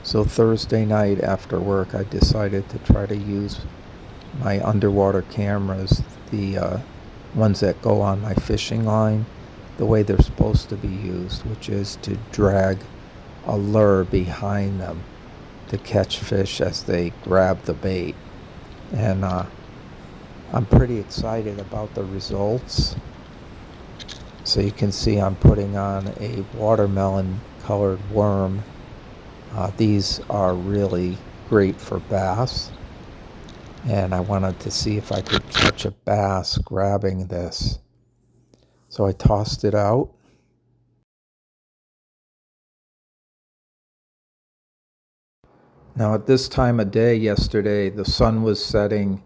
So Thursday night after work, I decided to try to use my underwater cameras, the ones that go on my fishing line, the way they're supposed to be used, which is to drag a lure behind them to catch fish as they grab the bait. And I'm pretty excited about the results. So you can see I'm putting on a watermelon colored worm. These are really great for bass, and I wanted to see if I could catch a bass grabbing this. So I tossed it out. Now at this time of day yesterday, the sun was setting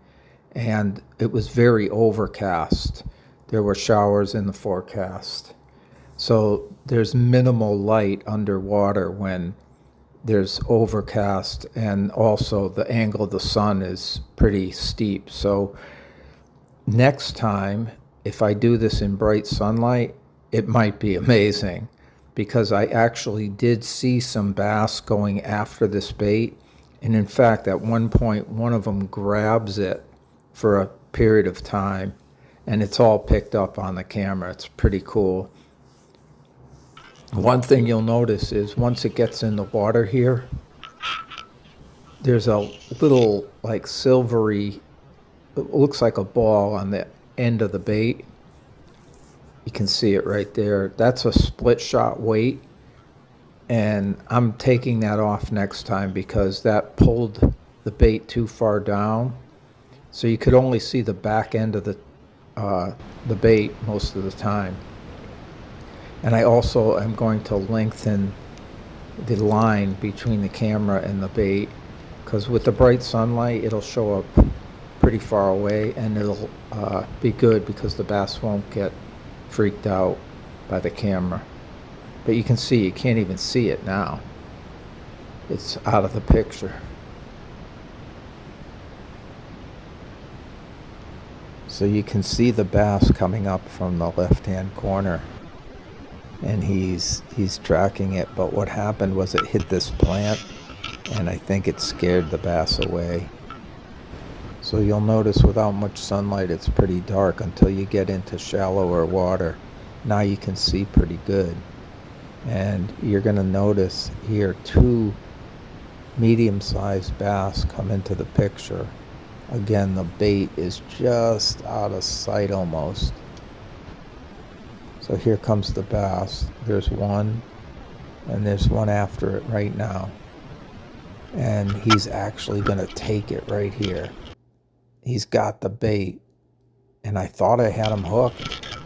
and it was very overcast. There were showers in the forecast. So there's minimal light underwater when there's overcast, and also the angle of the sun is pretty steep. So next time, if I do this in bright sunlight, it might be amazing, because I actually did see some bass going after this bait. And in fact, at one point, one of them grabs it for a period of time, and it's all picked up on the camera. It's pretty cool. One thing you'll notice is once it gets in the water here, there's a little like silvery, it looks like a ball on the end of the bait. You can see it right there. That's a split shot weight, and I'm taking that off next time because that pulled the bait too far down. So you could only see the back end of the bait most of the time. And I also am going to lengthen the line between the camera and the bait, because with the bright sunlight it'll show up pretty far away, and it'll be good because the bass won't get freaked out by the camera. But you can see, you can't even see it now. It's out of the picture. So you can see the bass coming up from the left-hand corner, and he's tracking it. But what happened was it hit this plant, and I think it scared the bass away. So you'll notice without much sunlight it's pretty dark until you get into shallower water. Now you can see pretty good. And you're going to notice here two medium-sized bass come into the picture. Again, the bait is just out of sight almost. So here comes the bass. There's one, and there's one after it right now. And he's actually going to take it right here. He's got the bait, and I thought I had him hooked.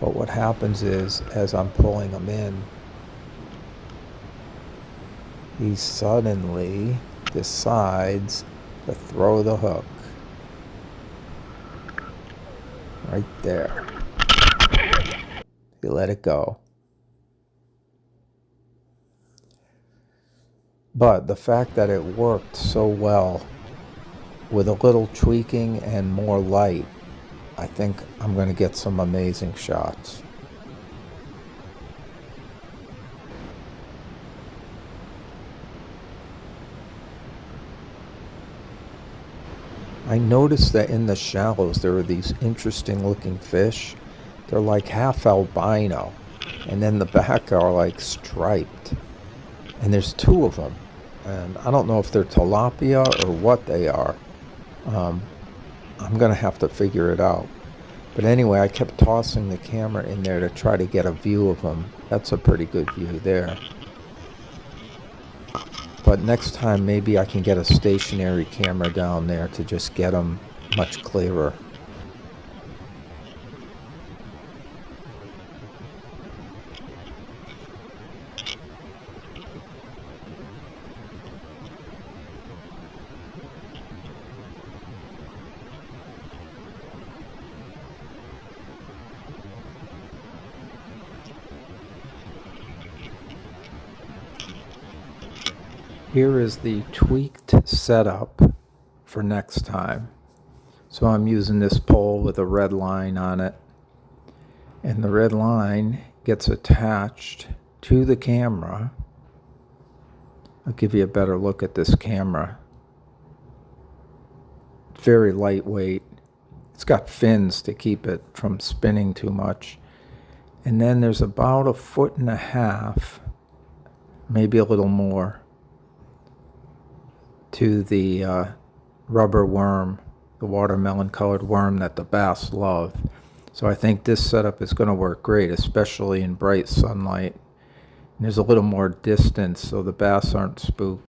But what happens is, as I'm pulling him in, he suddenly decides to throw the hook. Right there. He let it go. But the fact that it worked so well, with a little tweaking and more light, I think I'm going to get some amazing shots. I noticed that in the shallows there are these interesting looking fish. They're like half albino, and then the back are like striped. And there's two of them, and I don't know if they're tilapia or what they are. I'm going to have to figure it out. But anyway, I kept tossing the camera in there to try to get a view of them. That's a pretty good view there. But next time maybe I can get a stationary camera down there to just get them much clearer. Here is the tweaked setup for next time. So I'm using this pole with a red line on it, and the red line gets attached to the camera, I'll give you a better look at this camera. It's very lightweight. It's got fins to keep it from spinning too much. And then there's about 1.5 feet, maybe a little more, to the rubber worm, the watermelon colored worm that the bass love. So I think this setup is going to work great, especially in bright sunlight. And there's a little more distance so the bass aren't spooked.